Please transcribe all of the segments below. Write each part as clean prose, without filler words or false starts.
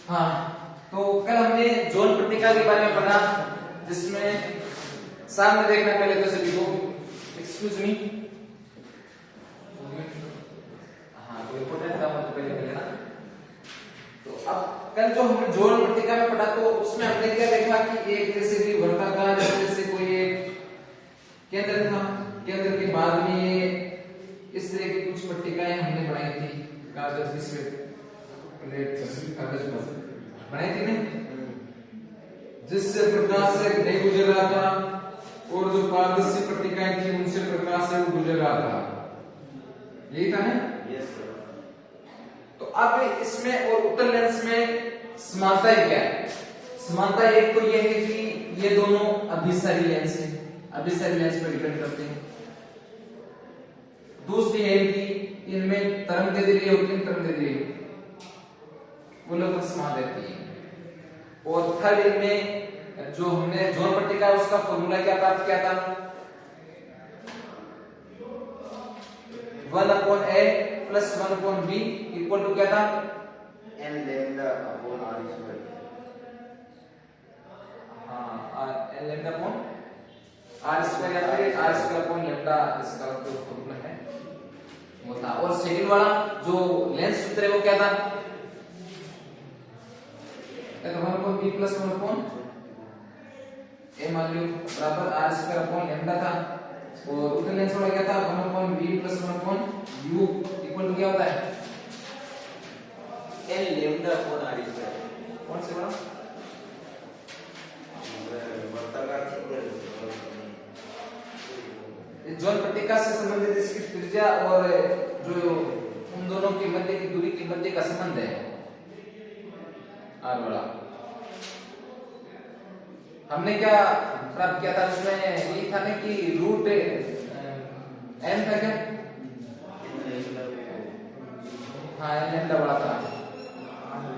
हाँ, तो कल हमने जोन पट्टिका के बारे में पढ़ा, जिसमें सामने देखना पहले तो सभी को, एक्सक्यूज मी, हाँ कोई इंपॉर्टेंट काम हो तो पहले कर लेना। तो अब कल जो हमने जोन पट्टिका में पढ़ा, तो उसमें हमने क्या देखा कि एक जैसे कि वर्गाकार जैसे कोई एक केंद्र था, केंद्र के बाद में ये इस तरह की कुछ पट्टिकाएं हमने बनाई थी, कागज की प्लेट कागज पर बनाई थी ना, जिससे प्रकाश से नहीं गुजर रहा था, और जो पारदर्शी पट्टिकाएं थी उनसे प्रकाश से गुजर रहा था, यही था ना? Yes sir. तो अब इसमें और उत्तल लेंस में समानता क्या है? समानता एक तो यह है कि ये दोनों अभिसारी लेंस हैं, अभिसारी लेंस पर डिपेंड करते हैं। दूसरी है कि इनमें तरंगदैर्ध्य होती है, तरंगदैर्ध्य वो लगभग समान रहती है। और थर्ड, इनमें जो हमने जोन पट्टिका उसका फॉर्मूला क्या प्राप्त किया था? 1/a plus 1/b equal to क्या था? n lambda upon r square। हाँ, n lambda upon r square या फिर r स्क्वायर अपॉन लैम्डा, इसका जो फॉर्मूला है वो था। और सेकंड वाला जो लेंस सूत्र है वो क्या था? 1/b प्लस 1/a मान लो बराबर r स्क्वायर अपॉन लैम्डा था। और उत्तल लेंस वाला क्या था? 1/b plus 1/u equal to क्या होता है? n lambda upon r square। कौन से वाला? वर्गाकार क्षेत्र। जोन पट्टिका से संबंधित इसकी त्रिज्या और जो उन दोनों के मध्य की दूरी के मध्य का संबंध है, आर वाला। हमने क्या प्राप्त किया था उसमें? ये था ना कि रूट n था क्या? हाँ, n लैम्डा बड़ा था,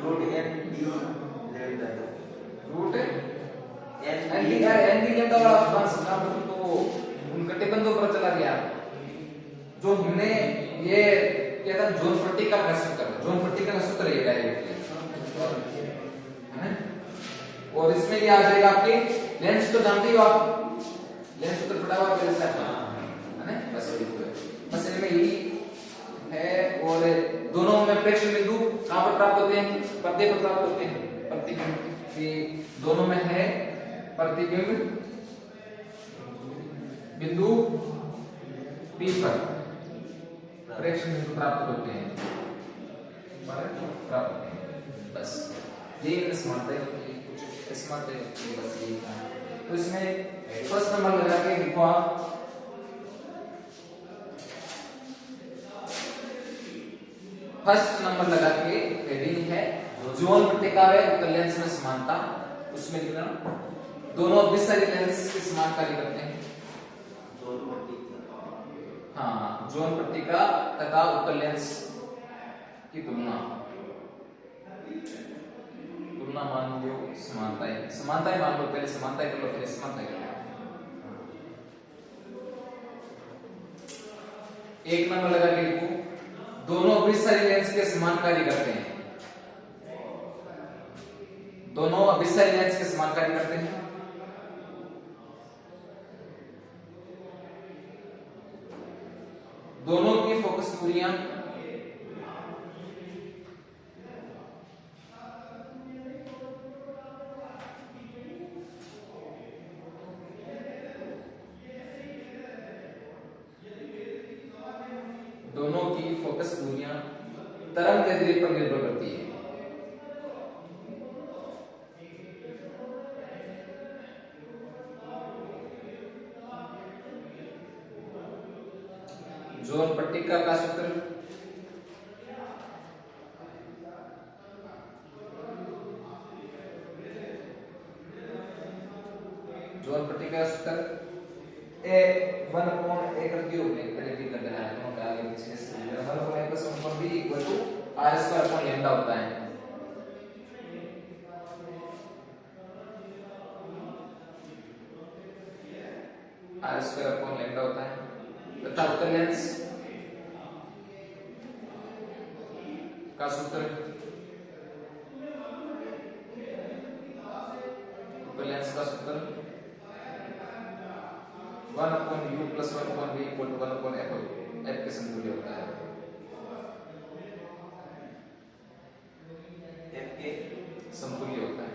root n d lambda। Root n d lambda बड़ा मान सकता हूं, तो उन कटिबंधों पर चला गया। जो हमने ये क्या था? जोन पट्टिका का सूत्र, जोन पट्टिका का सूत्र है डायरेक्टली, है ना? और इसमें ये आ जाएगा आपके लेंस, तो जानते हो आप, लेंस सूत्र पढ़ा हुआ पहले से, है ना? बस इनमें यही है। और दोनों में प्रेक्षण बिंदु कहां पर प्राप्त होते हैं? पर्दे पर प्राप्त होते हैं, प्रतिबिंब। ये दोनों में है प्रतिबिंब बिंदु P पर प्रेक्षण बिंदु प्राप्त होते हैं, प्राप्त होते हैं। बस ये समानता होती है, कुछ समानता होती है, बस यही था। तो इसमें फर्स्ट नंबर लगा के लिखो आप, फर्स्ट नंबर लगा के हेडिंग है जोन पट्टिका व उत्तल लेंस में समानता। उसमें लिखना दोनों अभिसारी लेंस के समान कार्य करते हैं। हाँ, जोन पट्टिका तथा उत्तल लेंस की तुलना मान लो समानता है, समानता ही मान लो, पहले समानता कर लो फिर समानता कर लो। एक नंबर लगा के लिखो, दोनों अभिसारी लेंस के समान कार्य करते हैं, दोनों अभिसारी लेंस के समान कार्य करते हैं। दोनों की फोकस दूरियां तरंगदैर्ध्य पर निर्भर करती है। जोन पट्टिका का सूत्र जोन पट्टिका का सूत्र a 1/a कर क्यूब पहले भी कर देना है, दोनों का आगे पीछे से 1/a + 1/b = r² होता है। r² होता है तथा उत्तल लेंस का सूत्र 1/u plus 1/v equal to 1/f, f के समतुल्य होता है। f के समतुल्य होता है।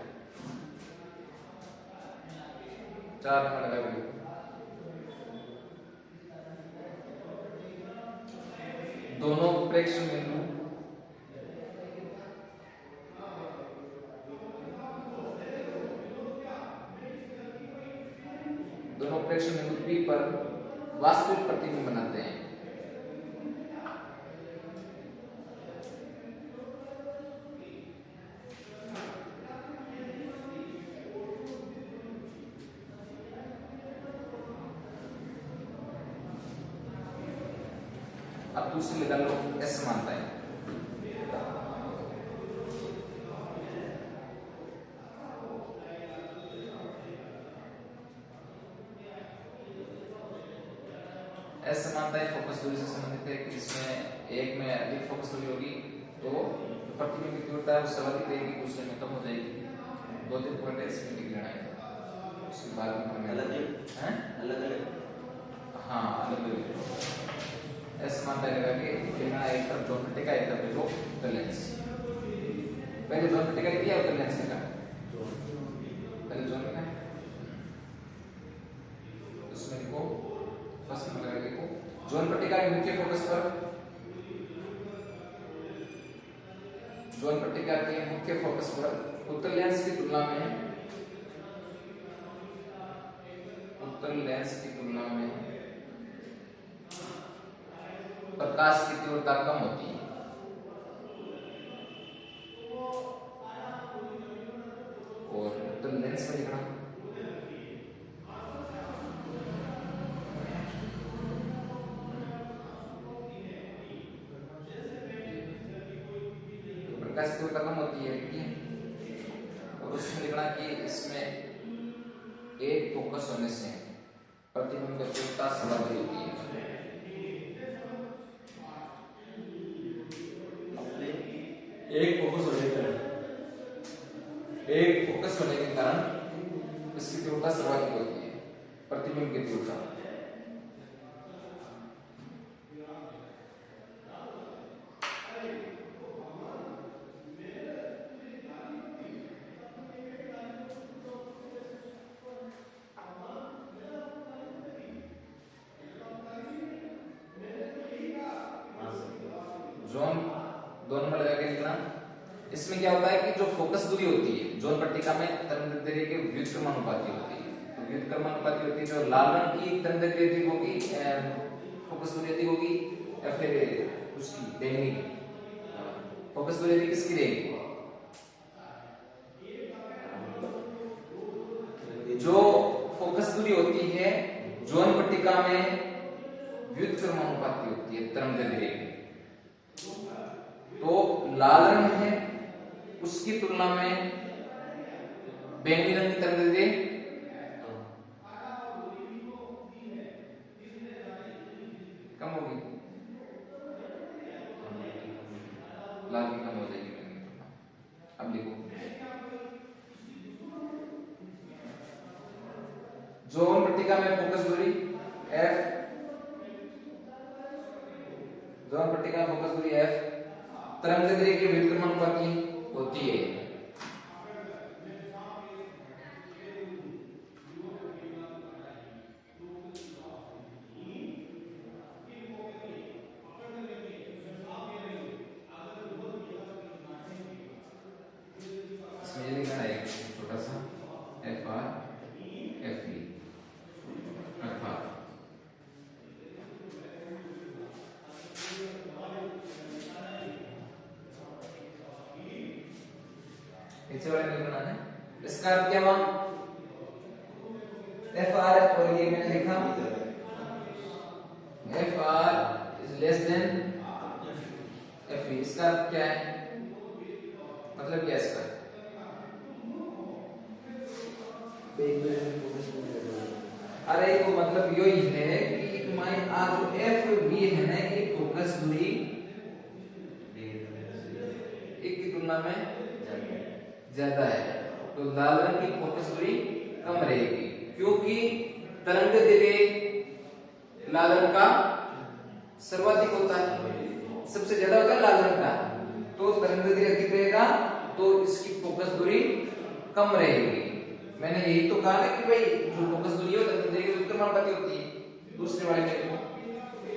4 नंबर लगा लो। दोनों प्रेक्षण बिंदु P पर वास्तविक प्रतिबिंब बनाते हैं। अब दूसरी लगा लो S मानता है। S मानता है फोकस दूरी से संबंधित है कि इसमें एक में अधिक फोकस दूरी होगी तो प्रतिबिंब की तीव्रता है उससे अधिक रहेगी, दूसरे में कम हो जाएगी। 2-3 पॉइंट इसमें लिख लेना है, उसके बाद में हमें अलग हैं अलग हाँ अलग अलग S मानता है कि लेना एक तरफ जोन पट्टिका एक तरफ देखो उत्तल लेंस। पहले जोन पट्टिका लिखा उत्तल लेंस लिखा, पहले जोन लिखा उसमें लिखो फर्स्ट नंबर लगा लिखो जोन पट्टिका के मुख्य फोकस पर, जोन पट्टिका के मुख्य फोकस पर उत्तल लेंस की तुलना में, उत्तल लेंस की तुलना में प्रकाश की तीव्रता कम होती है। और उत्तल लेंस में लिखना प्रकाश की तीव्रता कम होती है, ठीक है। और उसमें लिखना कि इसमें एक फोकस होने से प्रतिबिंब की तीव्रता सर्वाधिक होती है। एक फोकस होने के कारण इसकी तीव्रता सर्वाधिक होती है, प्रतिबिंब की तीव्रता। जोन 2 नंबर लगा के लिखना। इसमें क्या होता है कि जो फोकस दूरी होती है जोन पट्टिका में तरंगदैर्ध्य के व्युत्क्रमानुपाती होती है। तो व्युत्क्रमानुपाती होती है, जो लाल रंग की तरंगदैर्ध्य अधिक होगी, फोकस दूरी अधिक होगी, या फिर उसकी बैंगनी फोकस दूरी अधिक किसकी रहेगी? जो फोकस दूरी होती है जोन पट्टिका में व्युत्क्रमानुपाती होती है तरंगदैर्ध्य की, तो लाल रंग है उसकी तुलना में बैंगनी रंग की तरंगदैर्ध्य कम होगी, लाल की कम हो जाएगी बैंगनी तुलना। अब लिखो जोन पट्टिका में फोकस दूरी F, जोन पट्टिका फोकस दूरी F तरंगदैर्ध्य की व्युत्क्रमानुपाती होती है। इसमें ये लिखा है छोटा सा FR FV अर्थात नीचे वाले में बनाना है। इसका अर्थ क्या हुआ? FR और ये मैंने लिखा FR is less than FV। इसका अर्थ क्या है? मतलब क्या है इसका? अरे वो मतलब यही है कि तुम्हारी आज जो FV है ना ये फोकस दूरी एक की तुलना में ज्यादा है, तो लाल रंग की फोकस दूरी कम रहेगी क्योंकि तरंगदैर्ध्य लाल रंग का सर्वाधिक होता है, सबसे ज्यादा होता है लाल रंग का, तो तरंगदैर्घ्य अधिक रहेगा तो इसकी फोकस दूरी कम रहेगी। मैंने यही तो कहा ना कि भाई जो फोकस दूरी है तरंगदैर्घ्य के समानुपाती होती है। दूसरे वाले में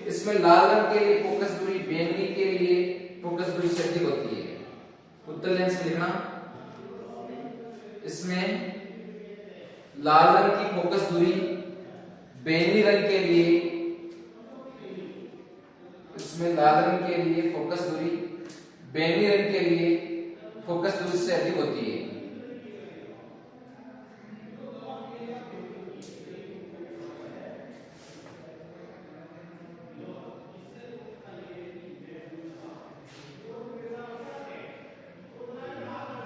इसमें लाल रंग के लिए फोकस दूरी बैंगनी के लिए फोकस दूरी से अधिक होती है। उत्तर लेंस में लिखना, इसमें लाल रंग की फोकस दूरी बैंगनी रंग के लिए, इसमें लाल रंग के लिए फोकस दूरी बैंगनी रंग के लिए फोकस दूरी से अधिक होती है।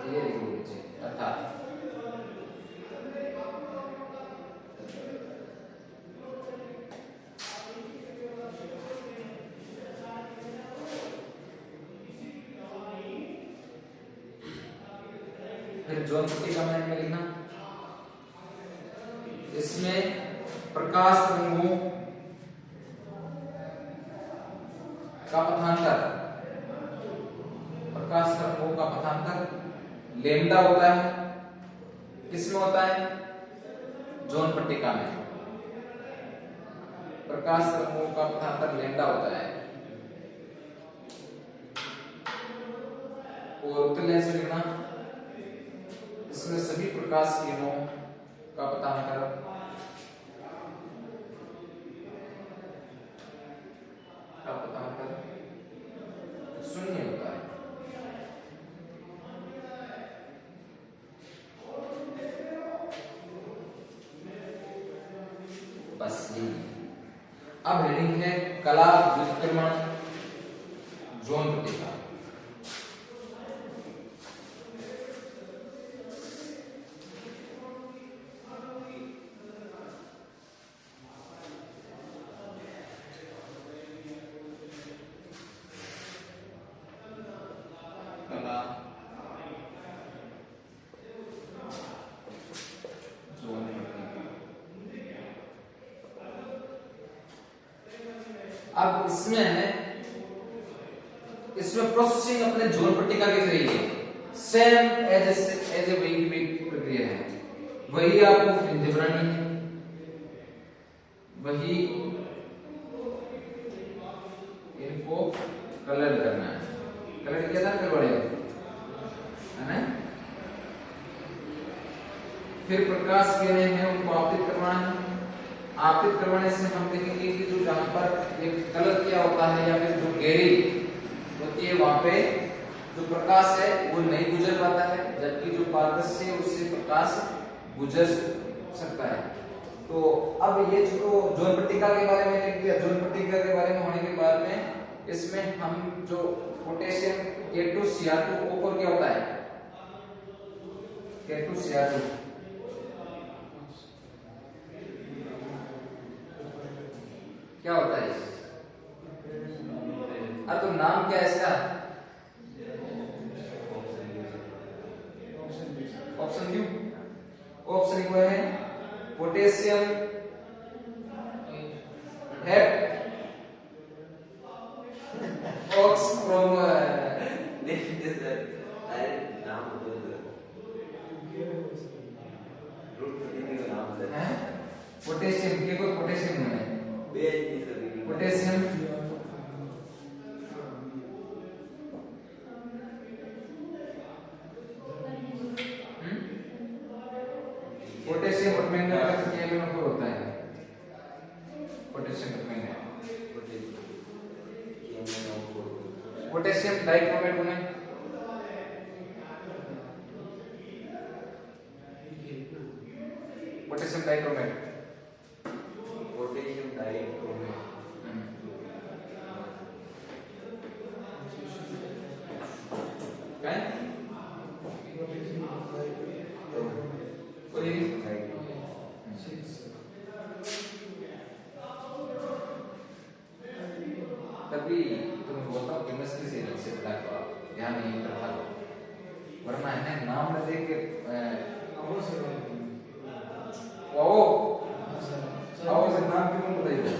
ये लिख लीजिए, अर्थात फिर जोन पट्टिका में लिखना, इसमें प्रकाश रंगों का पथांतर, प्रकाश रंगों का पथांतर लैम्डा होता है। किसमें होता है? जोन पट्टिका में प्रकाश रंगों का पथांतर लैम्डा होता है। और उत्तर लेंस में लिखना, इसमें सभी प्रकाश किरणों का पथांतर शून्य होता है। बस यही। अब हेडिंग है कला व्युत्क्रमण जोन पट्टिका। अब इसमें है, इसमें प्रोसेसिंग अपने जोन पट्टिका की तरह ही है, सेम एज ए वही प्रक्रिया है। वही आपको फ्रिंज बनानी है, वही इनको कलर करना है। कलर किया था फिर बड़े है ना, फिर प्रकाश किरणें हैं उनको आपतित करवाना है। आपतित करवाने से हम देखेंगे कि जो जहां पर एक कलर किया होता है या फिर जो गहरी होती है वहां पे जो प्रकाश है वो नहीं गुजर पाता है, जबकि जो पारदर्शी है उससे प्रकाश गुजर सकता है। तो अब ये जो जोन पट्टिका के बारे में लिख दिया, जोन पट्टिका के बारे में होने के बाद में इसमें हम जो पोटेशियम K2Cr2O क्या होता है, K2Cr2 क्या होता है? तो नाम क्या है इसका? ऑप्शन क्यों? ऑप्शन क्यों है? पोटेशियम ऑक्सक्रोम पोटेशियम के कोई पोटेशियम है, पोटेशियम पोटेशियम परमैंगनेट का KMnO4 होता है। पोटेशियम परमैंगनेट, पोटेशियम डाइक्रोमेट में पोटेशियम डाइक्रोमेट, पोटेशियम डाइक्रोमेट क्या है? तभी तुम्हें बोलता हूँ केमिस्ट्री से पढ़ा करो, ध्यान नहीं करता हो, वरना है नाम में देख के आओ से नाम क्यों बताइए।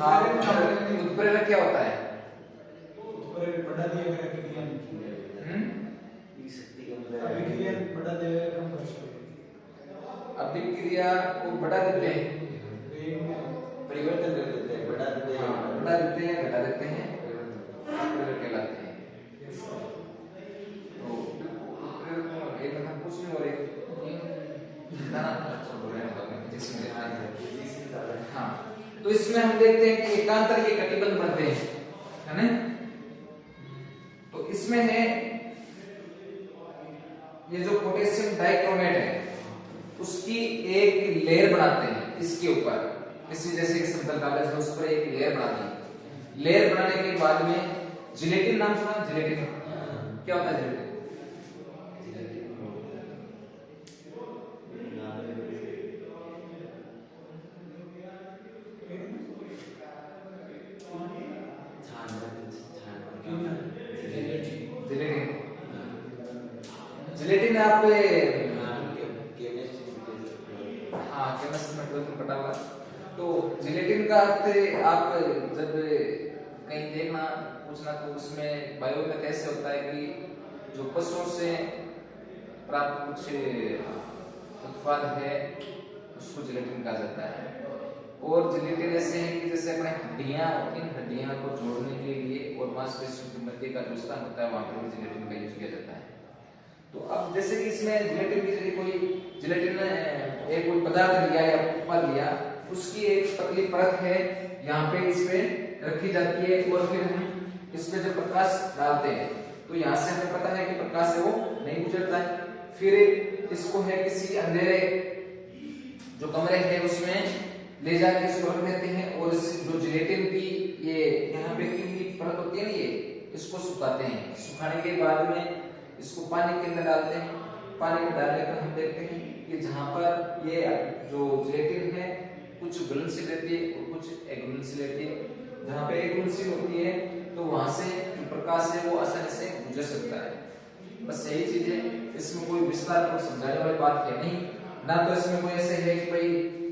हाँ, उत्प्रेरक क्या होता है? उत्प्रेरक बढ़ा दिया गया क्रिया ई शक्ति के अंदर अभिक्रिया बढ़ा दिया गया कम कर सकते अभिक्रिया को बढ़ा देते हैं, परिवर्तन कर देते हैं, बढ़ा देते हैं, हाँ, बढ़ा देते हैं, घटा देते हैं, उत्प्रेरक कहलाते हैं। तो उत्प्रेरक एक मतलब कुछ नहीं हो रही ना जिसमें हाँ, तो इसमें हम देखते हैं कि एकांतर के कटिबंध बनते हैं, है ना? तो इसमें है ये जो पोटेशियम डाइक्रोमेट है उसकी एक लेयर बनाते हैं इसके ऊपर, इसी जैसे एक समतल कागज है उस पर एक लेयर बना दी। लेयर बनाने के बाद में जिलेटिन नाम सुना? जिलेटिन क्या होता है? जिलेटिन जिलेटिन आप हाँ केमिस्ट्री में 12th में पढ़ा हुआ। तो जिलेटिन का अर्थ आप जब कहीं देखना पूछना तो उसमें बायो में कैसे होता है कि जो पशुओं से प्राप्त कुछ उत्पाद है उसको जिलेटिन कहा जाता है। और जिलेटिन ऐसे है कि जैसे अपने हड्डियां होती हैं, हड्डियां को जोड़ने के लिए और मांसपेशियों के मध्य का जो स्थान होता है वहां पर भी जिलेटिन का यूज किया जाता है। तो अब जैसे कि इसमें जिलेटिन की जरिए कोई जिलेटिन एक कोई पदार्थ लिया या उत्पाद लिया, उसकी एक पतली परत है यहाँ पे इस पे रखी जाती है और फिर हम इस पे जब प्रकाश डालते हैं तो यहाँ से हमें पता है कि प्रकाश है वो नहीं गुजरता है। फिर इसको है किसी अंधेरे जो कमरे है उसमें ले जाके इसको रख देते हैं और इस जो जिलेटिन की ये यहाँ पे की परत होती है ना ये इसको सुखाते हैं। सुखाने के बाद में इसको पानी के अंदर डालते हैं। पानी में डालने पर हम देखते हैं कि जहाँ पर ये जो जिलेटिन है कुछ घुलनशील रहती है और कुछ अघुलनशील रहती है। जहाँ पे अघुलनशील होती है तो वहां से जो प्रकाश है वो आसानी से गुजर सकता है। बस यही चीज है, इसमें कोई विस्तार को समझाने वाली बात है नहीं, ना तो इसमें कोई ऐसे है कि भाई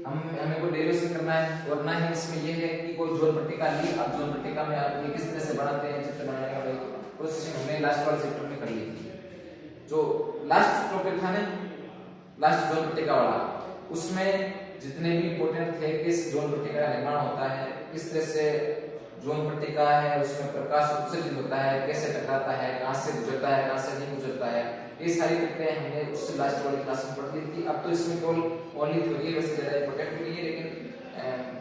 हमें कोई डेरिवेशन करना है और ना ही इसमें ये है कि कोई जोन पट्टिका ली, अब जोन पट्टिका में आप ये किस तरह से बनाते हैं, चित्र बनाने का भाई प्रोसेसिंग हमने लास्ट वाले चैप्टर में कर ली थी। जो लास्ट टॉपिक था ना लास्ट जोन पट्टिका वाला, उसमें जितने भी इंपोर्टेंट थे किस जोन पट्टिका का निर्माण होता है, किस तरह से जोन पट्टिका है उसमें प्रकाश उत्सर्जित होता है, कैसे टकराता है, कहां से गुजरता है, कहां से नहीं गुजरता है, ये सारी प्रक्रिया हमने उससे लास्ट वाली क्लास में पढ़ ली थी। अब तो इसमें केवल ओनली थ्योरी है, वैसे ज्यादा इंपॉर्टेंट नहीं है, लेकिन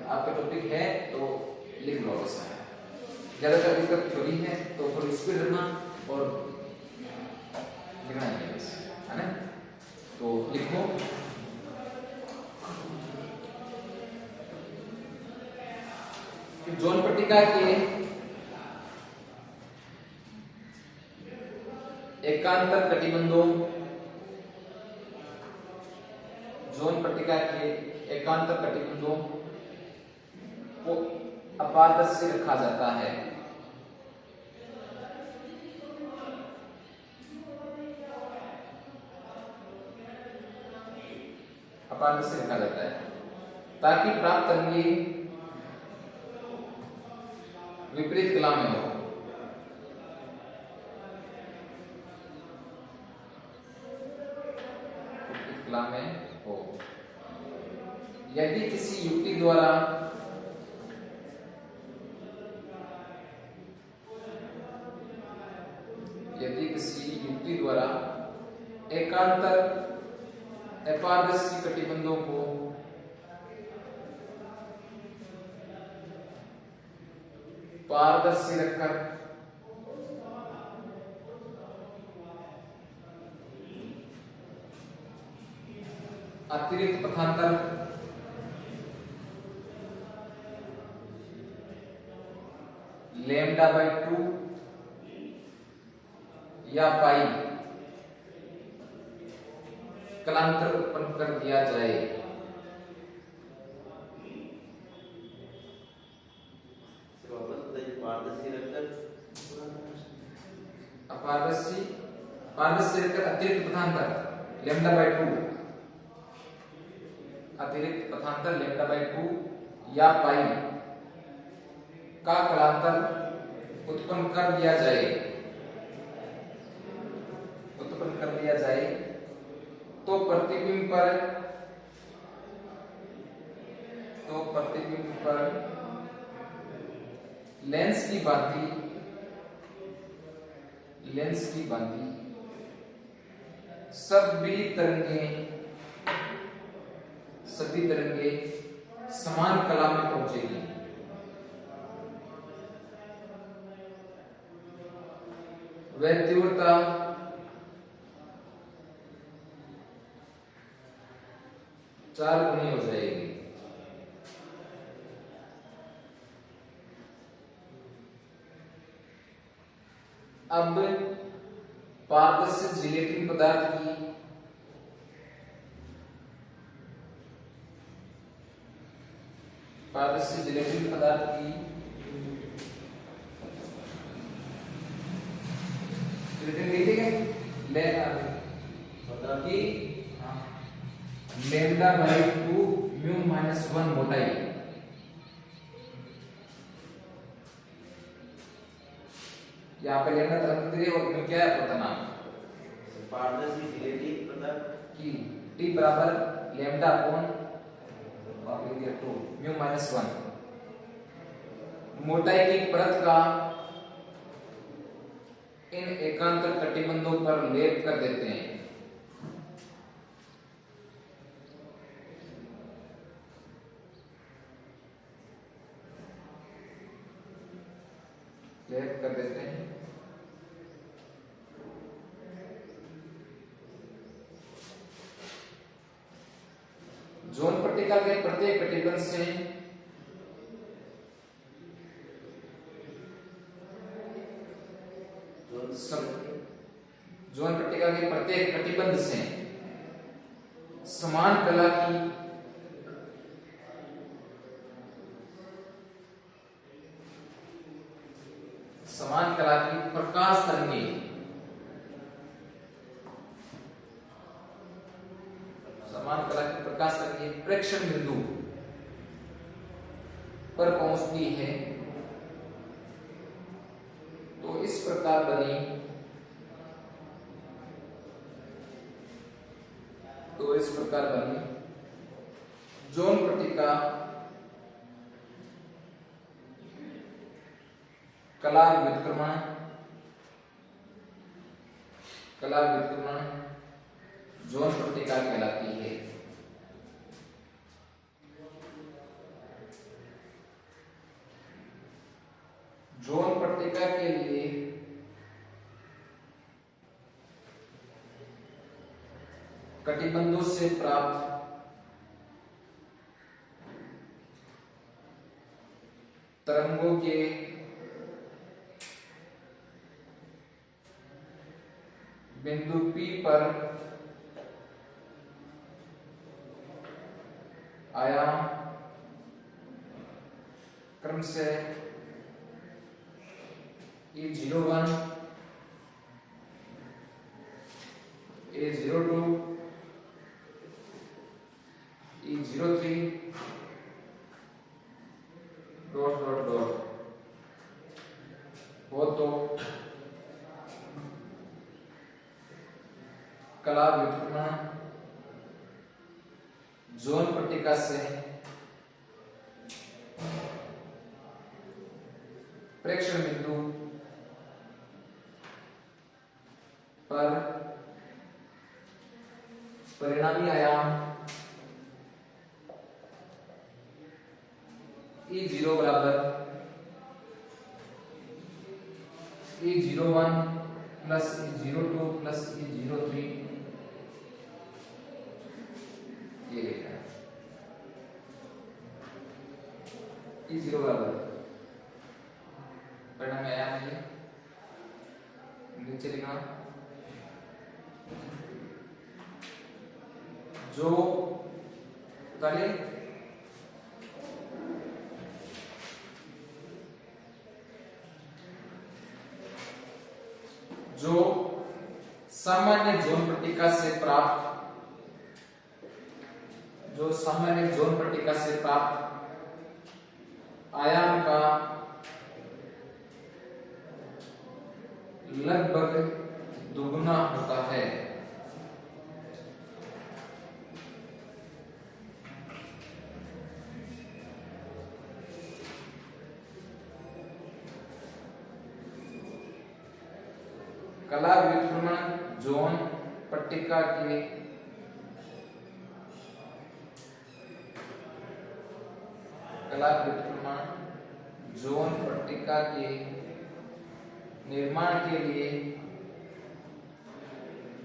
आपका टॉपिक है तो लिख लो। इसमें ज्यादातर दिक्कत थ्योरी है तो थोड़ी स्पीड रखना और लिखना है बस, है ना? तो लिखो जोन पट्टिका के एकांतर कटिबंधों, जोन पट्टिका के एकांतर कटिबंधों को अपारदर्शी रखा जाता है। अपारदर्शी रखा जाता है ताकि प्राप्त तरंगी विपरीत कला में हो। कला में हो। यदि किसी युक्ति द्वारा एकांतर अपारदर्शी कटिबंधों को पारदर्शी रखकर अतिरिक्त पथांतर λ/2 या पाई कलांतर उत्पन्न कर दिया जाए। अपारदर्शी पारदर्शी रखकर अतिरिक्त पथांतर λ/2 अतिरिक्त पथांतर λ/2 या पाई का कलांतर उत्पन्न कर दिया जाए, तो प्रतिबिंब पर लेंस की भांति सभी तरंगे समान कला में पहुंचेगी। वह तीव्रता चार गुनी हो जाएगी। अब पारदर्शी जिलेटिन पदार्थ की λ/2 μ-1 मोटाई, यहाँ पे लेना तरंगदैर्घ्य और म्यू क्या है पता नाम पारदर्शी जिलेटिन पदार्थ की T बराबर लैम्डा अपॉन 2 μ-1 मोटाई की परत का इन एकांतर कटिबंधों पर लेप कर देते हैं। जोन पट्टिका के प्रत्येक कटिबंध से समान कला की प्रकाश तरंगें प्रेक्षण बिंदु पर पहुंचती है, तो इस प्रकार बनी जोन पट्टिका कला व्युत्क्रमण जोन पट्टिका कहलाती है। जोन पट्टिका के लिए कटिबंधों से प्राप्त तरंगों के बिंदु P पर आयाम क्रम से E01, A02, E03 dot dot dot हो तो कला व्युत्क्रमण जोन पट्टिका से प्रेक्षण बिंदु पर परिणामी आयाम E0 बराबर E01 plus E02 plus E03 ये लिखा है। E0 बराबर परिणाम आयाम है, नीचे लिखा जो ताले जो सामान्य जोन पट्टिका से प्राप्त आयाम का लगभग दुगना होता है। कला विक्रमण जोन पट्टिका के कला विक्रमण जोन पट्टिका के निर्माण के लिए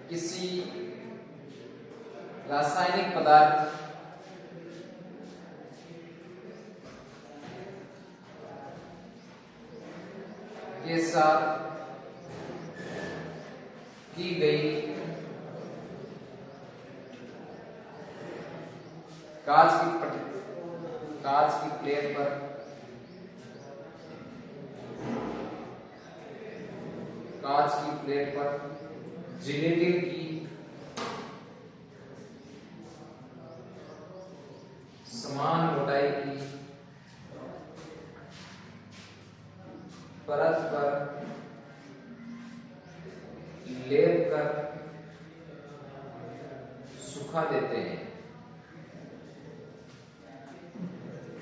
किसी रासायनिक पदार्थ के साथ की गई कांच की प्लेट पर जिलेटिन की समान मोटाई की परत पर लेप कर सुखा देते हैं।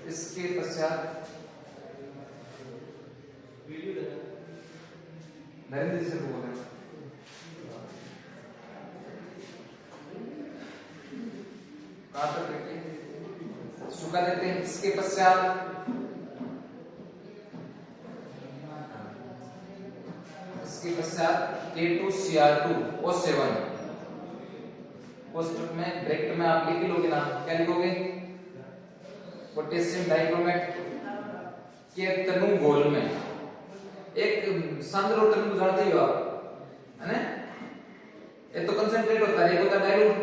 इसके पश्चात नरेंद्र जी से बोल रहे हैं। कहां तक लेके सुखा देते हैं। इसके पश्चात K2Cr2O7 कोष्टक में ब्रैकेट में आप लिख लोगे ना, क्या लिखोगे? पोटेशियम डाइक्रोमेट के तनु घोल में एक सांद्र और तनु जानते ही हो आप, है ना? एक तो कंसंट्रेट होता है, एक होता है डाइल्यूट।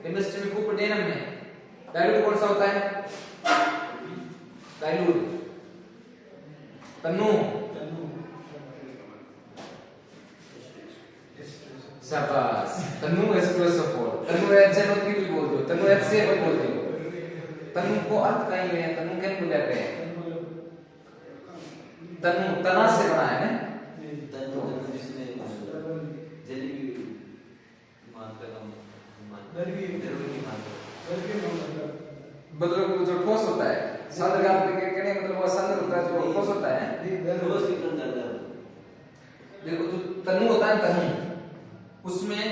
केमिस्ट्री में खूब पढ़े ना हमने। डाइल्यूट कौन सा होता है? डाइल्यूट तनु शाबाश। तनु H2SO4 तनु HNO3 भी बोल दो, तनु HCl भी बोल दो। तनु को अर्थ कहीं है, तनु क्या बोल जाते हैं? तनु तना से बना है ना? तनु जिसमें जली की मात्रा कम दरवी की मात्रा मतलब जो ठोस होता है सांद्र का कहने मतलब वो सांद्र होता है जो ठोस होता है। ठोस कितना ज्यादा है? देखो जो तनु होता है, तनु उसमें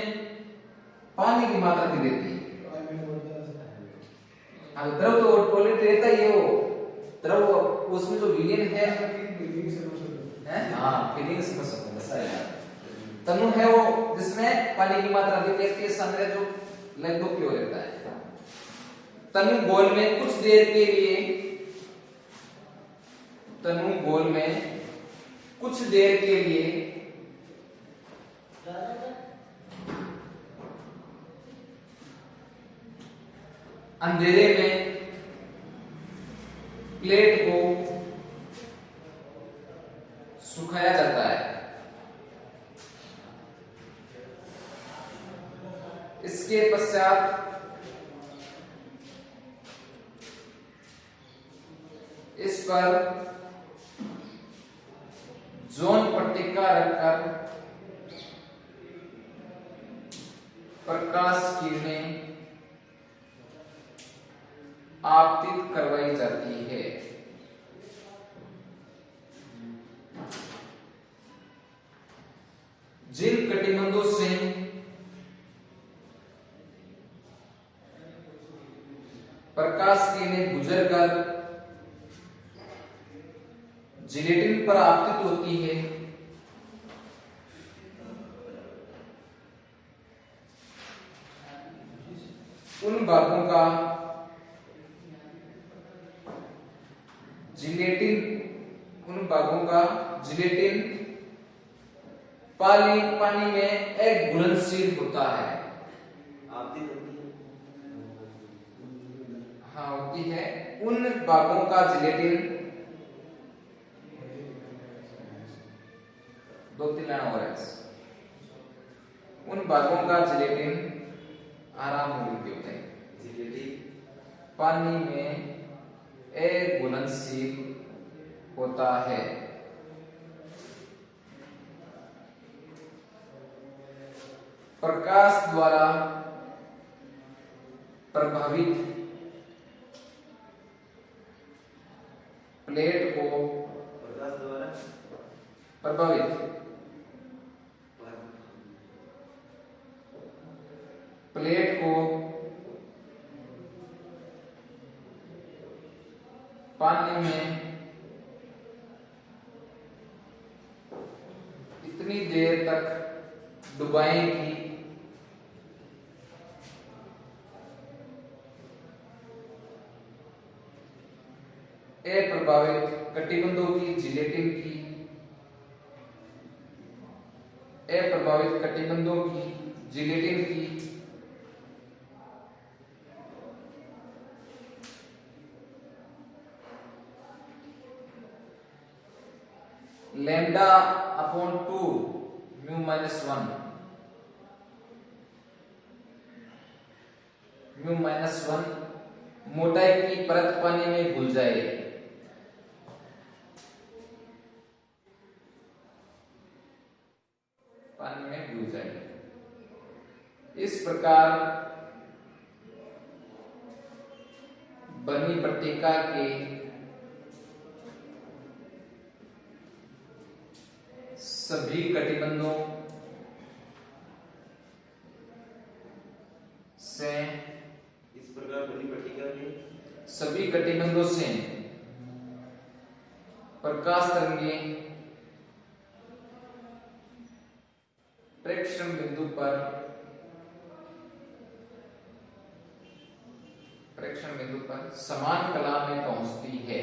पानी की मात्रा दी रहती है। हाँ, द्रव तो ऑलरेडी रहता ही है। वो द्रव उसमें जो विलीन है, हाँ फीलिंग समझ सकते हैं यार। तनु है वो जिसमें पानी की मात्रा दी रहती है, सांद्र जो लगभग क्यों रहता है। तनु गोल में कुछ देर के लिए अंधेरे में प्लेट को सुखाया जाता है। इसके पश्चात इस पर जोन पट्टिका रखकर प्रकाश किरणें आपतित करवाई जाती है। जिन कटिबंधों से प्रकाश किरणें गुजरकर जिलेटिन पर आपतित होती है, उन भागों का जिलेटिन पानी में एक घुलनशील होता है। आपतित होती है। हाँ होती है। उन भागों का जिलेटिन 2-3 लाइन और है। उन भागों का जिलेटिन आराम में होता है। जिलेटिन पानी में एक घुलनशील होता है। प्रकाश द्वारा प्रभावित प्लेट को प्रकाश द्वारा प्रभावित प्लेट को पानी में इतनी देर तक डुबाएं कि अप्रभावित कटिबंधों की जिलेटिन की अप्रभावित कटिबंधों की जिलेटिन की लैम्डा अपॉन 2 म्यू माइनस 1 मोटाई की परत पानी में घुल जाए। पानी में घुल जाए। इस प्रकार बनी पट्टिका के सभी कटिबंधों से इस प्रकार बनी पट्टिका के सभी कटिबंधों से प्रकाश तरंगें प्रेक्षण बिंदु पर समान कला में पहुंचती है।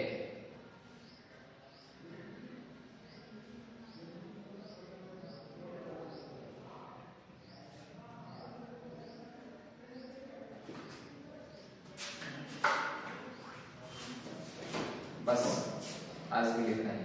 बस आज के लिए इतना ही।